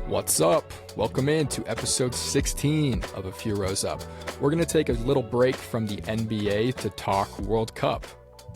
What's up? Welcome in to episode 16 of A Few Rows Up. We're going to take a little break from the NBA to talk World Cup.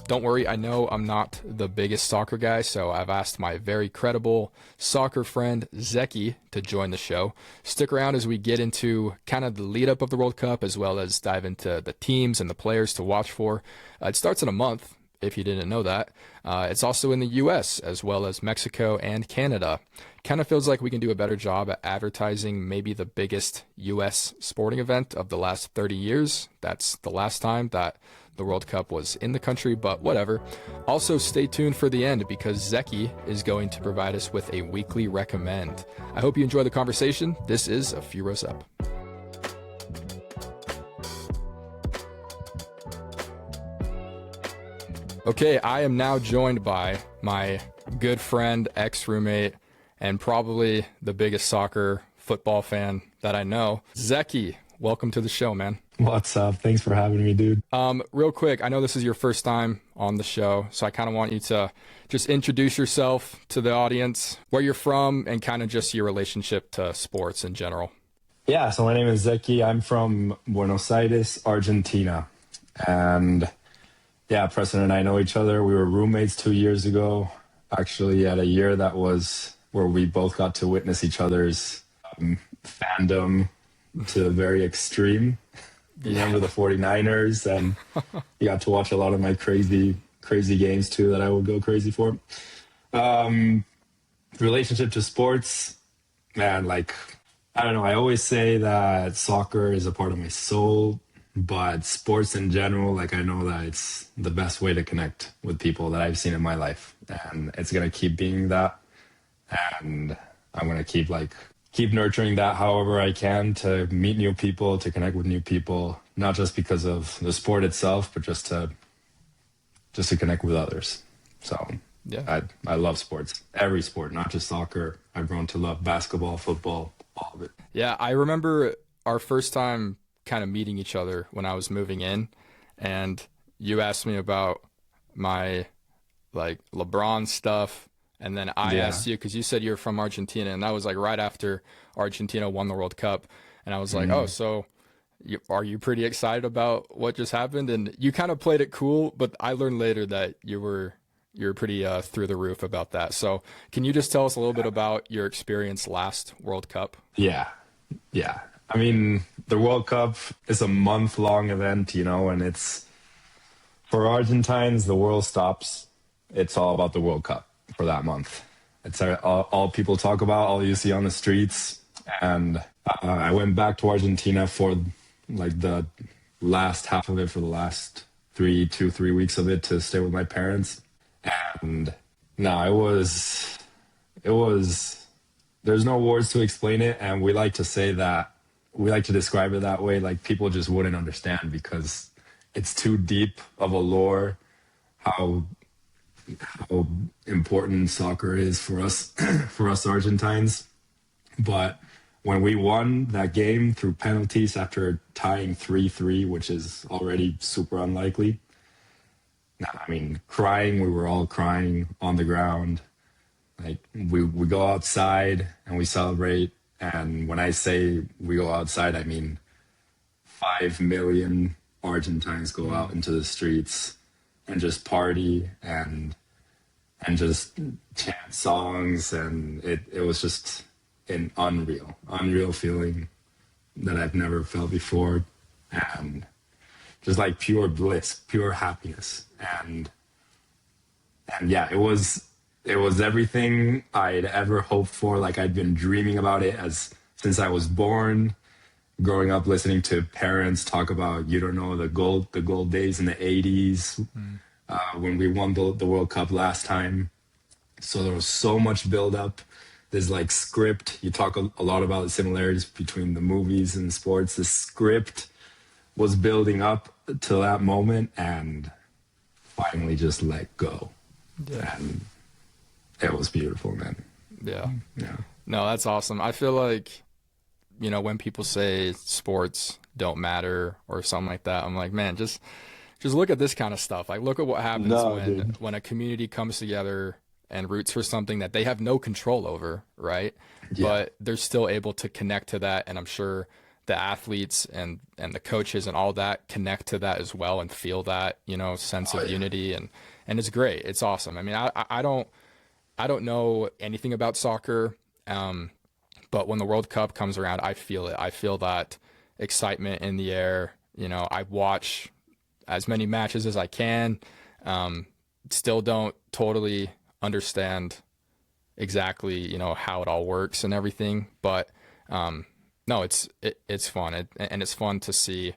Don't worry, I know I'm not the biggest soccer guy, so I've asked my very credible soccer friend Zequi to join the show. Stick around as we get into kind of the lead up of the World Cup, as well as dive into the teams and the players to watch for. It starts in a month, if you didn't know that. It's also in the U.S. as well as Mexico and Canada. Kind of feels like we can do a better job at advertising maybe the biggest U.S. sporting event of the last 30 years. That's the last time that the World Cup was in the country, but whatever. Also, stay tuned for the end because Zequi is going to provide us with a weekly recommend. I hope you enjoy the conversation. This is A Few Rows Up. Okay, I am now joined by my good friend, ex-roommate, and probably the biggest soccer football fan that I know, Zequi. Welcome to the show, man. What's up? Thanks for having me, dude. Real quick, I know this is your first time on the show, so I kind of want you to just introduce yourself to the audience, where you're from, and kind of just your relationship to sports in general. Yeah, so my name is Zequi. I'm from Buenos Aires, Argentina. And yeah, Preston and I know each other. We were roommates 2 years ago, actually at a year that was where we both got to witness each other's fandom to the very extreme. You remember the 49ers, and you got to watch a lot of my crazy games too that I would go crazy for. Relationship to sports, man, like, I don't know. I always say that soccer is a part of my soul, but sports in general, like, I know that it's the best way to connect with people that I've seen in my life, and it's going to keep being that. And I'm going to keep nurturing that however I can to meet new people, to connect with new people, not just because of the sport itself, but just to connect with others. So yeah, I love sports, every sport, not just soccer. I've grown to love basketball, football, all of it. Yeah, I remember our first time kind of meeting each other when I was moving in, and you asked me about my like LeBron stuff. And then I asked you, because you said you're from Argentina, and that was like right after Argentina won the World Cup. And I was like, oh, so are you pretty excited about what just happened? And you kind of played it cool, but I learned later that you're pretty through the roof about that. So can you just tell us a little bit about your experience last World Cup? Yeah. I mean, the World Cup is a month-long event, and it's, for Argentines, the world stops. It's all about the World Cup for that month. It's all people talk about, all you see on the streets. And I went back to Argentina for like the last half of it, for the last 3 weeks of it, to stay with my parents. And no, it was, there's no words to explain it. And we like to describe it that way. Like, people just wouldn't understand because it's too deep of a lore, how important soccer is for us, for us Argentines. But when we won that game through penalties after tying 3-3, which is already super unlikely, I mean, crying, we were all crying on the ground. Like, we go outside and we celebrate. And when I say we go outside, I mean 5 million Argentines go out into the streets and just party and just chant songs, and it was just an unreal feeling that I've never felt before, and just like pure bliss, pure happiness, and yeah, it was everything I'd ever hoped for. Like, I'd been dreaming about it since I was born, growing up listening to parents talk about, the gold days in the 80s. When we won the World Cup last time. So there was so much build up. There's like script. You talk a lot about the similarities between the movies and sports. The script was building up to that moment and finally just let go. Yeah. And it was beautiful, man. Yeah. No, that's awesome. I feel like, when people say sports don't matter or something like that, I'm like, man, just look at this kind of stuff. Like, look at what happens when a community comes together and roots for something that they have no control over, right? Yeah. but they're still able to connect to that. And I'm sure the athletes and the coaches and all that connect to that as well and feel that, sense Oh of yeah. unity. And it's great. It's awesome. I mean, I don't know anything about soccer. But when the World Cup comes around, I feel it. I feel that excitement in the air. I watch as many matches as I can. Still don't totally understand exactly, how it all works and everything. But no, it's fun. And it's fun to see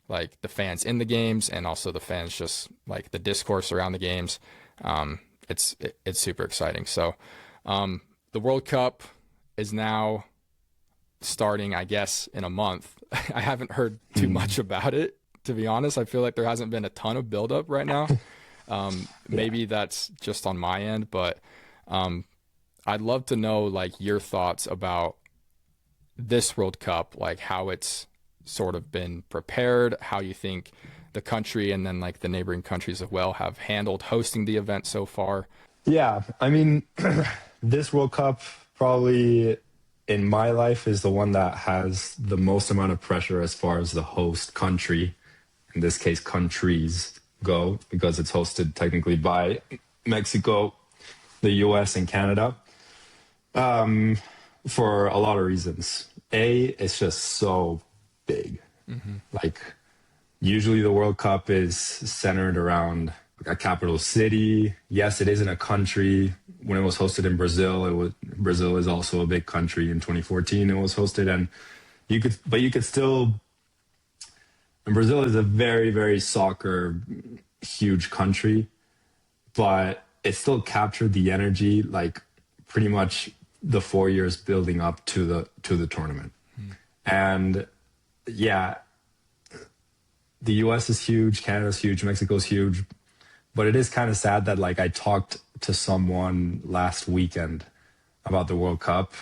like the fans in the games and also the fans just like the discourse around the games. It's super exciting. So the World Cup is now starting, I guess, in a month. I haven't heard too much about it, to be honest. I feel like there hasn't been a ton of buildup right now. Maybe that's just on my end, but I'd love to know like your thoughts about this World Cup, like how it's sort of been prepared, how you think the country and then like the neighboring countries as well have handled hosting the event so far. Yeah, I mean, this World Cup probably in my life is the one that has the most amount of pressure as far as the host country, in this case, countries go, because it's hosted technically by Mexico, the US, and Canada, for a lot of reasons. It's just so big. Like, usually the World Cup is centered around a capital city. Yes, it is in a country. When it was hosted in Brazil, Brazil is also a big country. In 2014, it was hosted, and you could still. And Brazil is a very, very soccer huge country, but it still captured the energy, like pretty much the 4 years building up to the tournament. And yeah, the US is huge, Canada's huge, Mexico's huge, but it is kind of sad that like I talked to someone last weekend about the World Cup,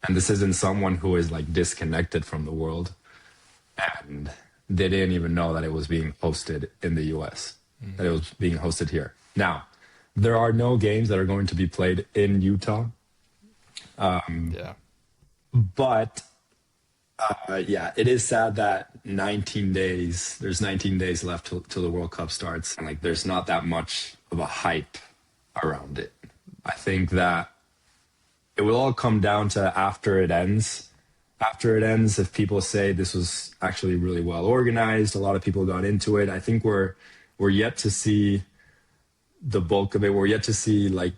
and this isn't someone who is like disconnected from the world, and they didn't even know that it was being hosted in the US, that it was being hosted here. Now, there are no games that are going to be played in Utah, Yeah. but yeah, it is sad that there's 19 days left till the World Cup starts. And like, there's not that much of a hype around it. I think that it will all come down to after it ends. After it ends, if people say this was actually really well organized, a lot of people got into it. I think we're yet to see the bulk of it. We're yet to see like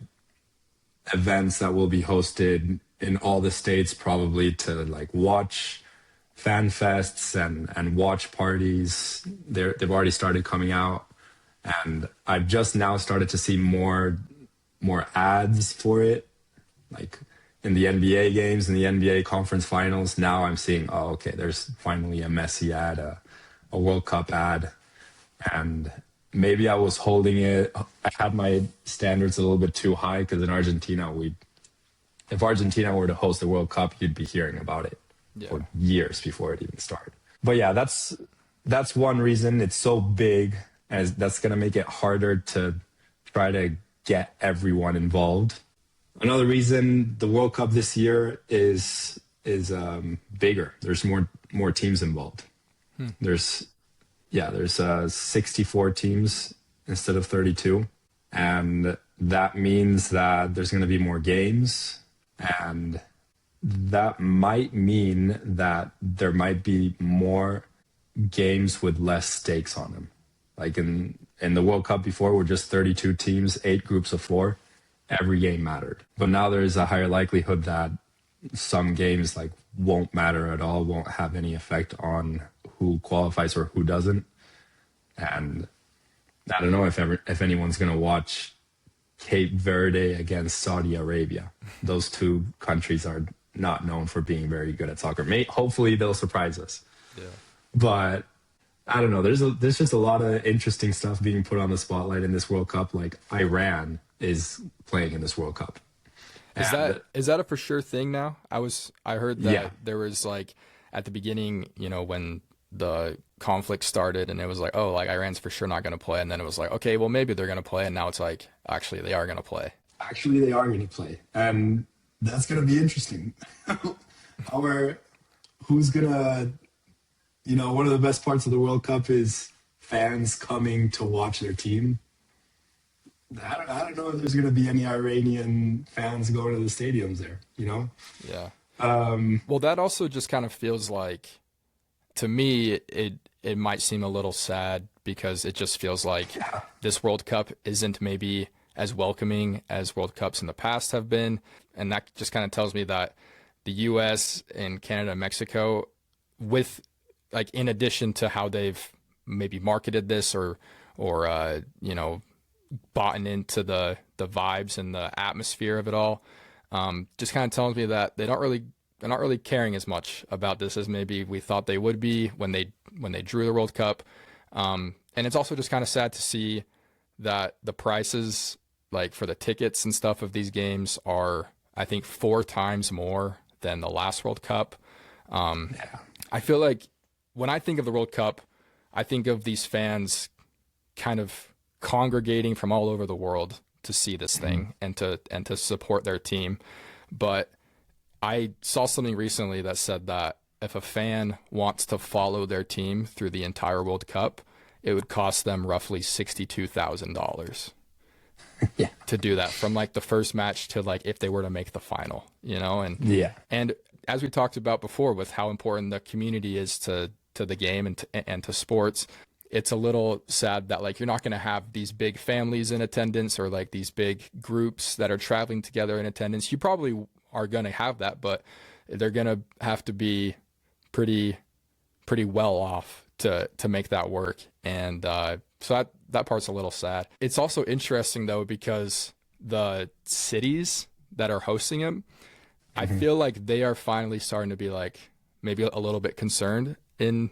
events that will be hosted in all the states, probably to like watch fan fests and watch parties. They've already started coming out, and I've just now started to see more ads for it, like in the NBA games and the NBA conference finals. Now I'm seeing, oh, okay, there's finally a Messi ad, a World Cup ad, and maybe I was holding it. I had my standards a little bit too high, because in Argentina, if Argentina were to host the World Cup, you'd be hearing about it for years before it even started. But yeah, that's one reason it's so big, as that's going to make it harder to try to get everyone involved. Another reason the World Cup this year is bigger. There's more teams involved. There's 64 teams instead of 32, and that means that there's going to be more games, and that might mean that there might be more games with less stakes on them. Like in the World Cup before, were just 32 teams, 8 groups of 4. Every game mattered. But now there's a higher likelihood that some games like won't matter at all, won't have any effect on who qualifies or who doesn't. And I don't know if anyone's going to watch Cape Verde against Saudi Arabia. Those two countries are not known for being very good at soccer. Hopefully they'll surprise us. Yeah. But I don't know. There's just a lot of interesting stuff being put on the spotlight in this World Cup. Like Iran is playing in this World Cup. Is that a for sure thing now? I heard that there was like at the beginning, when the conflict started, and it was like, oh, like Iran's for sure not going to play, and then it was like, okay, well maybe they're going to play, and now it's like actually they are going to play. Actually, they are going to play, and That's gonna be interesting. Our who's gonna one of the best parts of the World Cup is fans coming to watch their team. I don't know if there's gonna be any Iranian fans going to the stadiums there. Yeah. Well, that also just kind of feels like, to me, it might seem a little sad because it just feels like this World Cup isn't maybe as welcoming as World Cups in the past have been. And that just kind of tells me that the US and Canada and Mexico, with like in addition to how they've maybe marketed this or bought into the vibes and the atmosphere of it all, just kind of tells me that they're not really caring as much about this as maybe we thought they would be when they drew the World Cup. And it's also just kind of sad to see that the prices, like for the tickets and stuff of these games, are, I think, 4 times more than the last World Cup. I feel like when I think of the World Cup, I think of these fans kind of congregating from all over the world to see this thing and to support their team. But I saw something recently that said that if a fan wants to follow their team through the entire World Cup, it would cost them roughly $62,000 to do that, from like the first match to like if they were to make the final, and as we talked about before with how important the community is to the game and to sports, it's a little sad that like you're not going to have these big families in attendance or like these big groups that are traveling together in attendance. You probably are going to have that, but they're going to have to be pretty well off to make that work. And so that part's a little sad. It's also interesting though, because the cities that are hosting them, I feel like they are finally starting to be like maybe a little bit concerned in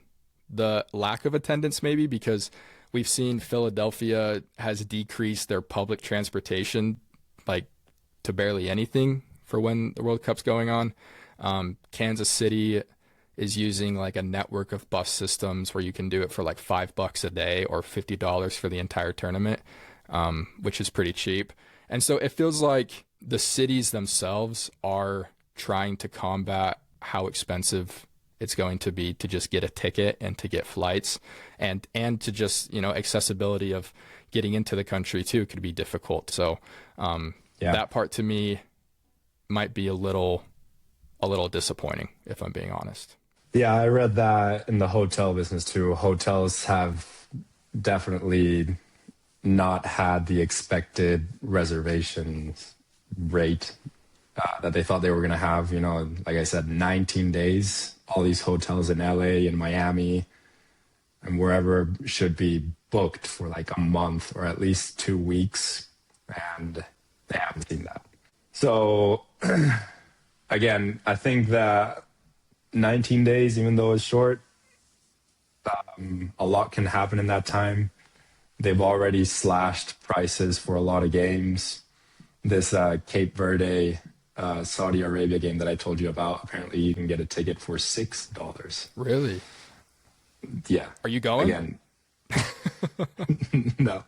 the lack of attendance, maybe because we've seen Philadelphia has decreased their public transportation like to barely anything for when the World Cup's going on. Kansas City is using like a network of bus systems where you can do it for like $5 a day or $50 for the entire tournament, which is pretty cheap. And so it feels like the cities themselves are trying to combat how expensive it's going to be to just get a ticket and to get flights, and to just, accessibility of getting into the country too could be difficult. So that part to me might be a little disappointing, if I'm being honest. Yeah, I read that in the hotel business too. Hotels have definitely not had the expected reservations rate that they thought they were going to have. Like I said, 19 days, all these hotels in LA and Miami and wherever should be booked for like a month or at least 2 weeks. And they haven't seen that. So again, I think that 19 days, even though it's short, a lot can happen in that time. They've already slashed prices for a lot of games. This Cape Verde, Saudi Arabia game that I told you about, apparently you can get a ticket for $6. Really? Yeah. Are you going? Again. No.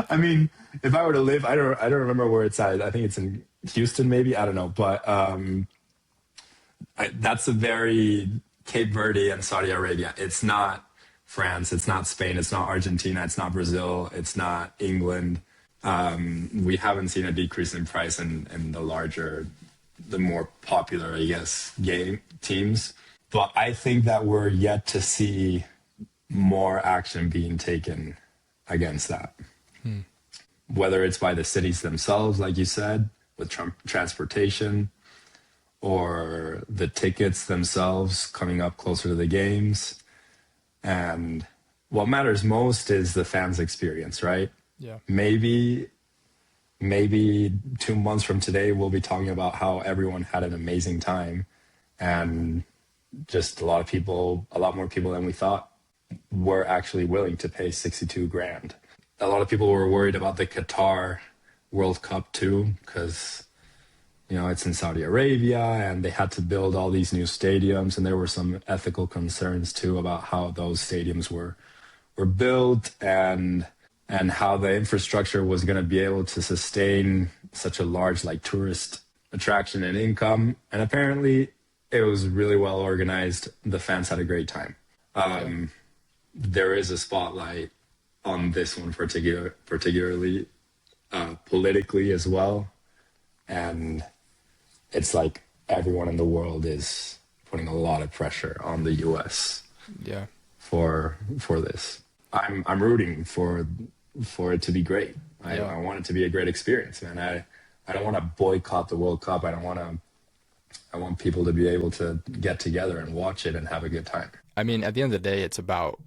I mean, if I were to live, I don't remember where it's at. I think it's in Houston, maybe. I don't know. But that's a very Cape Verde and Saudi Arabia. It's not France. It's not Spain. It's not Argentina. It's not Brazil. It's not England. We haven't seen a decrease in price in the more popular, I guess, game teams. But I think that we're yet to see more action being taken against that. Whether it's by the cities themselves, like you said, with transportation, or the tickets themselves coming up closer to the games. And what matters most is the fans' experience, right? Yeah. Maybe 2 months from today, we'll be talking about how everyone had an amazing time, and just a lot more people than we thought were actually willing to pay 62 grand. A lot of people were worried about the Qatar World Cup too, because it's in Saudi Arabia and they had to build all these new stadiums, and there were some ethical concerns too about how those stadiums were built and how the infrastructure was going to be able to sustain such a large tourist attraction and income. And apparently it was really well organized. The fans had a great time. There is a spotlight on this one particularly politically as well. And it's like everyone in the world is putting a lot of pressure on the US for this. I'm rooting for it to be great. I want it to be a great experience, man. I don't want to boycott the World Cup. I want people to be able to get together and watch it and have a good time. I mean, at the end of the day, it's about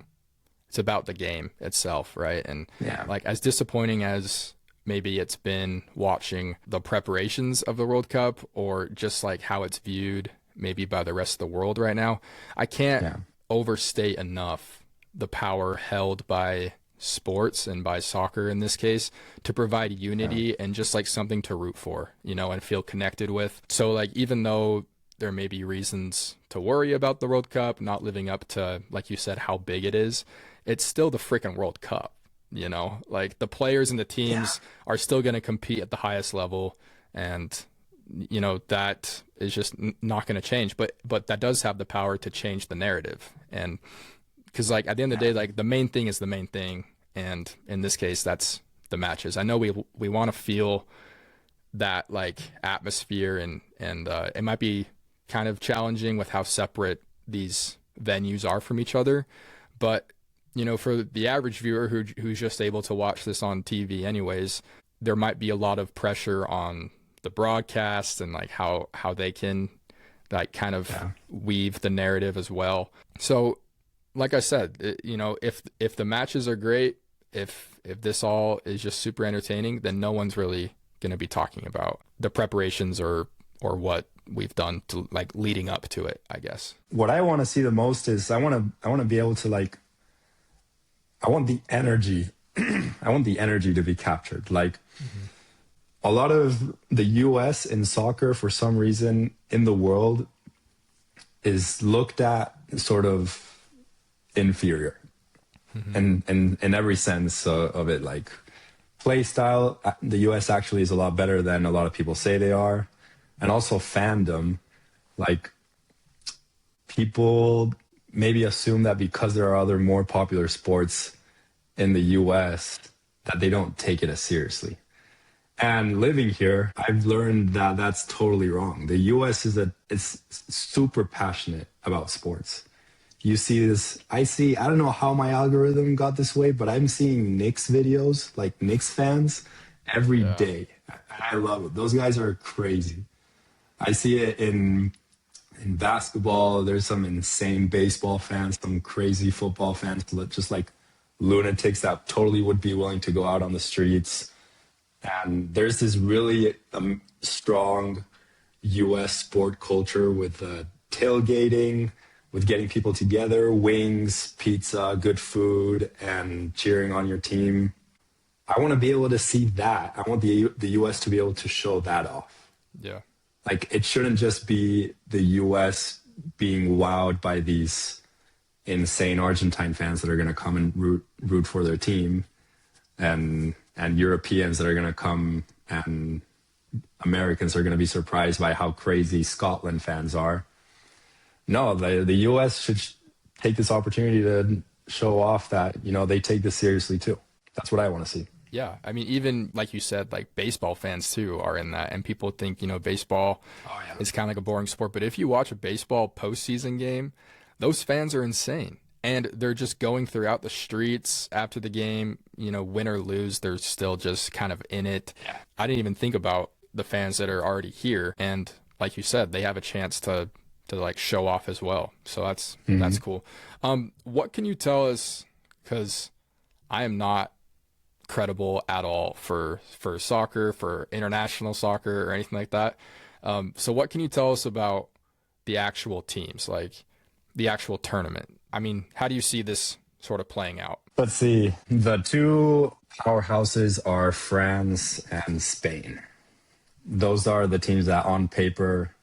the game itself, right? And like, as disappointing as maybe it's been watching the preparations of the World Cup, or just like how it's viewed maybe by the rest of the world right now, I can't overstate enough the power held by sports, and by soccer in this case, to provide unity and just like something to root for, you know, and feel connected with. So like, even though there may be reasons to worry about the World Cup not living up to, like you said, how big it is, it's still the freaking World Cup. You know, like, the players and the teams are still going to compete at the highest level, and you know, that is just not going to change. But that does have the power to change the narrative, and because like, at the end of the day, like, the main thing is the main thing, and in this case, that's the matches. I know we want to feel that like atmosphere, and it might be kind of challenging with how separate these venues are from each other, but you know, for the average viewer who's just able to watch this on TV anyways, there might be a lot of pressure on the broadcast, and like how they can like kind of weave the narrative as well. So like I said, you know, if the matches are great, if this all is just super entertaining, then no one's really going to be talking about the preparations or what we've done to like leading up to it, I guess. What I want to see the most is I want to be able to like, I want the energy. I want the energy to be captured. Like, a lot of the US in soccer, for some reason, in the world, is looked at sort of inferior, and in every sense of it. Like, play style, the US actually is a lot better than a lot of people say they are, and also fandom. Like, people maybe assume that because there are other more popular sports in the US that they don't take it as seriously. And living here, I've learned that that's totally wrong. The US is super passionate about sports. You see this, I don't know how my algorithm got this way, but I'm seeing Knicks videos, like Knicks fans, every day. I love it. Those guys are crazy. I see it in basketball. There's some insane baseball fans, some crazy football fans, just like lunatics that totally would be willing to go out on the streets. And there's this really strong US sport culture with tailgating, with getting people together, wings, pizza, good food, and cheering on your team. I want to be able to see that. I want the US to be able to show that off. Yeah. Like, it shouldn't just be the US being wowed by these insane Argentine fans that are going to come and root for their team, and Europeans that are going to come, and Americans are going to be surprised by how crazy Scotland fans are. No, the US should take this opportunity to show off that, you know, they take this seriously too. That's what I want to see. Yeah, I mean, even like you said, like baseball fans too are in that, and people think, you know, baseball is kind of like a boring sport, but if you watch a baseball postseason game, those fans are insane, and they're just going throughout the streets after the game, you know, win or lose, they're still just kind of in it. Yeah. I didn't even think about the fans that are already here, and like you said, they have a chance to like show off as well. So that's cool. What can you tell us, because I am not credible at all for soccer, for international soccer or anything like that. So what can you tell us about the actual teams, like the actual tournament? I mean, how do you see this sort of playing out? Let's see. The two powerhouses are France and Spain. Those are the teams that on paper,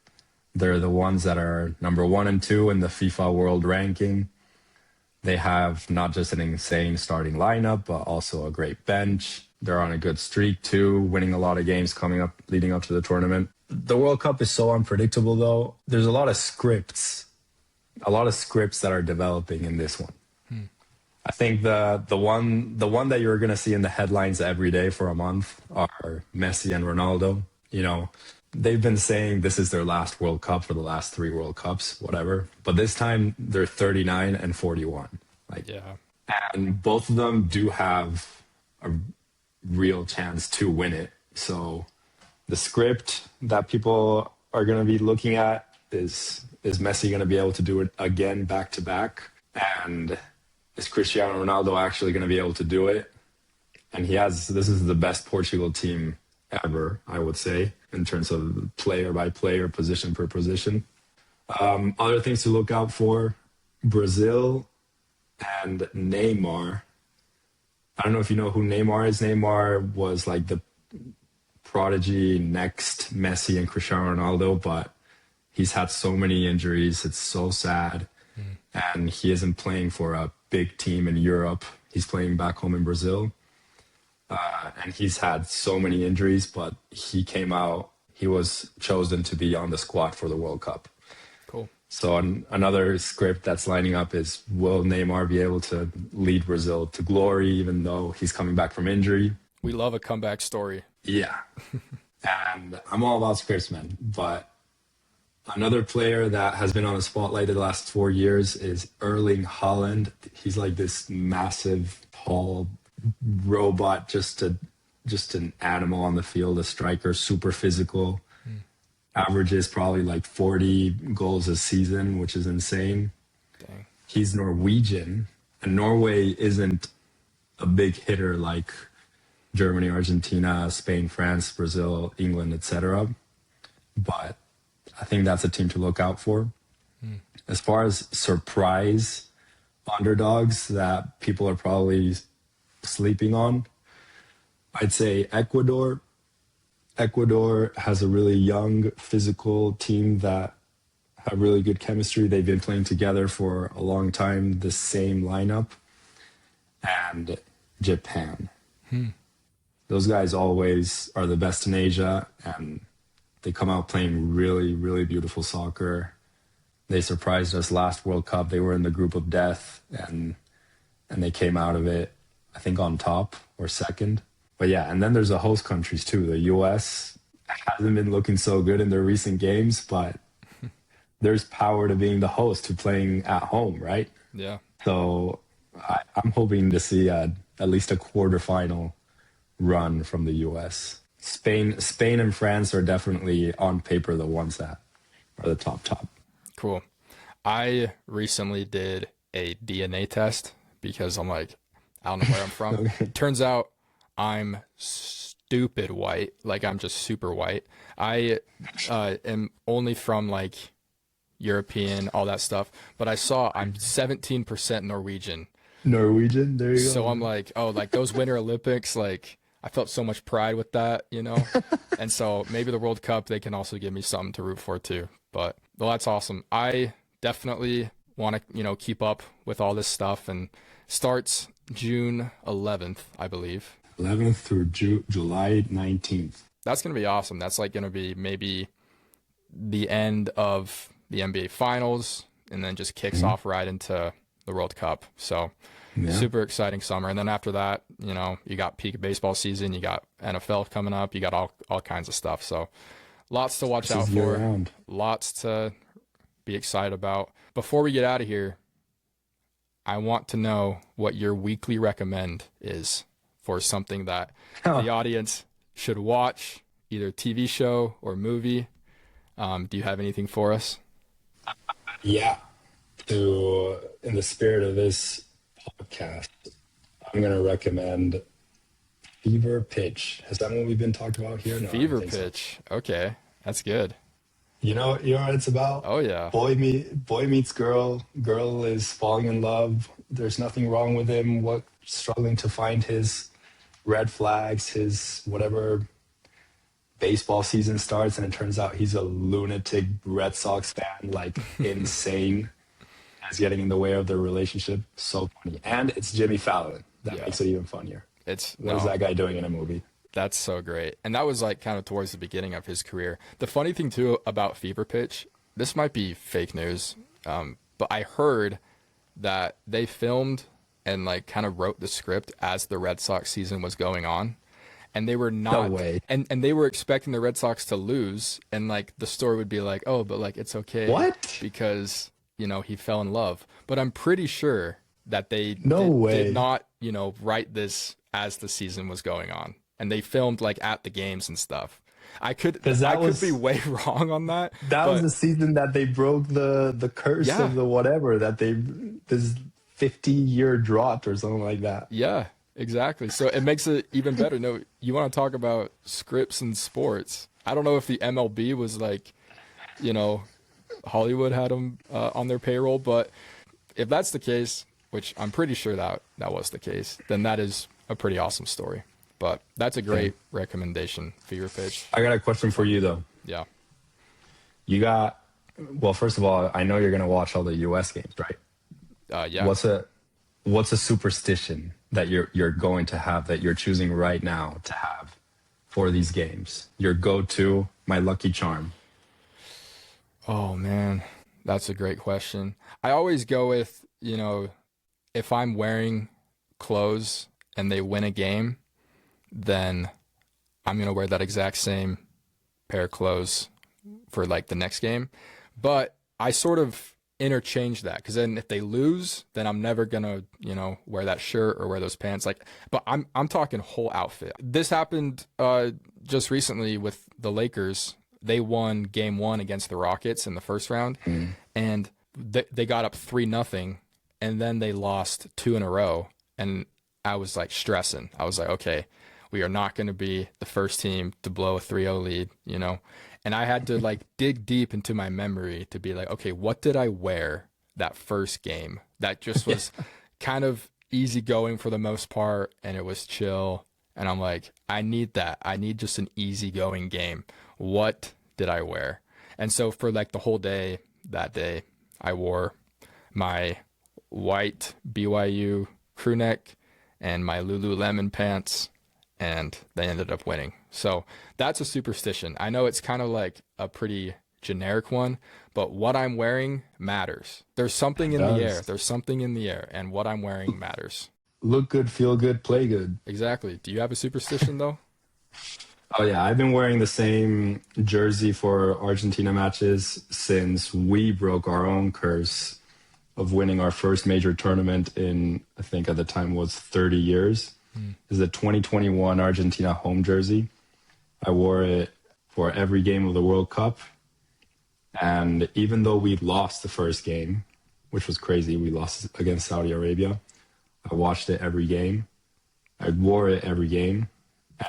they're the ones that are number 1 and 2 in the FIFA World Ranking. They have not just an insane starting lineup, but also a great bench. They're on a good streak too, winning a lot of games leading up to the tournament. The World Cup is so unpredictable, though. There's a lot of scripts that are developing in this one. I think the one that you're gonna see in the headlines every day for a month are Messi and Ronaldo. You know, they've been saying this is their last World Cup for the last three World Cups, whatever. But this time they're 39 and 41. Like, Yeah. and both of them do have a real chance to win it. So the script that people are going to be looking at is Messi going to be able to do it again back to back, and is Cristiano Ronaldo actually going to be able to do it? And this is the best Portugal team ever, I would say, in terms of player by player, position per position. Other things to look out for: Brazil and Neymar. I don't know if you know who Neymar is. Neymar was like the prodigy next Messi and Cristiano Ronaldo, but he's had so many injuries. It's so sad. And he isn't playing for a big team in Europe. He's playing back home in Brazil. And he's had so many injuries, but he came out. He was chosen to be on the squad for the World Cup. Cool. So another script that's lining up is, will Neymar be able to lead Brazil to glory, even though he's coming back from injury? We love a comeback story. Yeah. And I'm all about scripts, man. But another player that has been on the spotlight the last 4 years is Erling Haaland. He's like this massive, tall robot, just an animal on the field, a striker, super physical. Averages probably like 40 goals a season, which is insane. Dang. He's Norwegian, and Norway isn't a big hitter like Germany, Argentina, Spain, France, Brazil, England, etc. But I think that's a team to look out for. As far as surprise underdogs that people are probably sleeping on, I'd say Ecuador. Ecuador has a really young, physical team that have really good chemistry. They've been playing together for a long time, the same lineup. And Japan. Those guys always are the best in Asia, and they come out playing really, really beautiful soccer. They surprised us last World Cup. They were in the group of death, and they came out of it, I think, on top or second. But yeah, and then there's the host countries too. The US hasn't been looking so good in their recent games, but there's power to being the host, to playing at home, right? Yeah. So I'm hoping to see at least a quarterfinal run from the US. Spain and France are definitely on paper the ones that are the top. Cool. I recently did a DNA test because I'm like, I don't know where I'm from. Okay. Turns out I'm stupid white. Like, I'm just super white. I am only from like European, all that stuff. But I saw I'm 17% Norwegian. Norwegian, there you go. So I'm like, oh, like those Winter Olympics, like I felt so much pride with that, you know? And so maybe the World Cup, they can also give me something to root for too. But well, that's awesome. I definitely want to, keep up with all this stuff, and starts June 11th, I believe. 11th through July 19th. That's going to be awesome. That's like going to be maybe the end of the NBA Finals, and then just kicks off right into the World Cup. So super exciting summer. And then after that, you got peak baseball season, you got NFL coming up, you got all kinds of stuff. So lots to watch out for, round. Lots to be excited about. Before we get out of here, I want to know what your weekly recommend is for something that the audience should watch, either TV show or movie. Do you have anything for us? Yeah. In the spirit of this podcast, I'm going to recommend Fever Pitch. Has that movie been talked about here? No, Fever Pitch. So. Okay. That's good. You know what it's about? Oh, yeah. Boy meets girl. Girl is falling in love. There's nothing wrong with him. Struggling to find his red flags, his whatever. Baseball season starts, and it turns out he's a lunatic Red Sox fan, like insane. It's getting in the way of their relationship. So funny. And it's Jimmy Fallon. That makes it even funnier. What is that guy doing in a movie? That's so great. And that was like kind of towards the beginning of his career. The funny thing too about Fever Pitch, this might be fake news, but I heard that they filmed and like kind of wrote the script as the Red Sox season was going on. And they were not, No way. and they were expecting the Red Sox to lose. And like the story would be like, oh, but like it's okay. What? Because, you know, he fell in love. But I'm pretty sure that they did not, you know, write this as the season was going on. And they filmed like at the games and stuff. I could be way wrong on that. That was the season that they broke the curse of the whatever, that this 50-year drought or something like that. Yeah, exactly. So it makes it even better. No, you want to talk about scripts and sports. I don't know if the MLB was like, you know, Hollywood had them on their payroll, but if that's the case, which I'm pretty sure that was the case, then that is a pretty awesome story. But that's a great recommendation, Fever Pitch. I got a question for you, though. Yeah. Well, first of all, I know you're going to watch all the U.S. games, right? Yeah. What's a superstition that you're going to have, that you're choosing right now to have for these games? Your go-to, my lucky charm. Oh, man. That's a great question. I always go with, you know, if I'm wearing clothes and they win a game, then I'm going to wear that exact same pair of clothes for like the next game. But I sort of interchange that, because then if they lose, then I'm never going to, you know, wear that shirt or wear those pants. Like, but I'm talking whole outfit. This happened just recently with the Lakers. They won game 1 against the Rockets in the first round, and they got up 3-0, and then they lost 2 in a row. And I was like stressing. I was like, okay, we are not going to be the first team to blow a 3-0 lead, you know? And I had to like dig deep into my memory to be like, okay, what did I wear that first game? That just was kind of easygoing for the most part, and it was chill. And I'm like, I need that. I need just an easygoing game. What did I wear? And so for like the whole day, that day, I wore my white BYU crew neck and my Lululemon pants, and they ended up winning. So that's a superstition. I know it's kind of like a pretty generic one, but what I'm wearing matters. There's something in the air. There's something in the air, and what I'm wearing matters. Look good, feel good, play good. Exactly. Do you have a superstition though? Oh yeah, I've been wearing the same jersey for Argentina matches since we broke our own curse of winning our first major tournament in, I think at the time was 30 years. This is a 2021 Argentina home jersey. I wore it for every game of the World Cup. And even though we lost the first game, which was crazy, we lost against Saudi Arabia, I watched it every game. I wore it every game.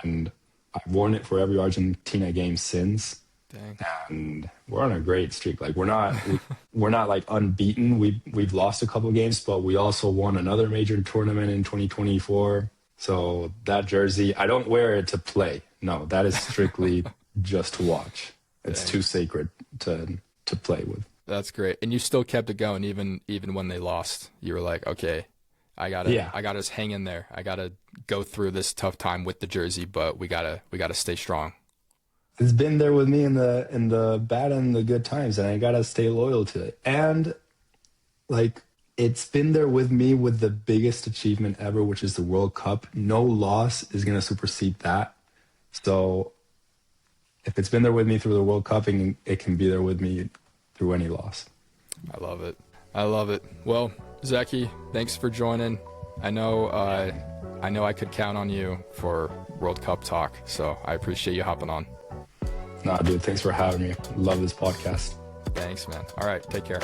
And I've worn it for every Argentina game since. Dang. And we're on a great streak. Like we're not like unbeaten. We've lost a couple of games, but we also won another major tournament in 2024. So that jersey, I don't wear it to play. No, that is strictly just to watch. It's too sacred to play with. That's great. And you still kept it going even when they lost. You were like, okay, I gotta just hang in there. I gotta go through this tough time with the jersey, but we gotta stay strong. It's been there with me in the bad and the good times, and I gotta stay loyal to it. And like, it's been there with me with the biggest achievement ever, which is the World Cup. No loss is gonna supersede that. So if it's been there with me through the World Cup, it can be there with me through any loss. I love it. I love it. Well, Zequi, thanks for joining. I know I could count on you for World Cup talk, so I appreciate you hopping on. Nah, dude, thanks for having me. Love this podcast. Thanks, man. All right, take care.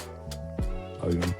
Love you, man.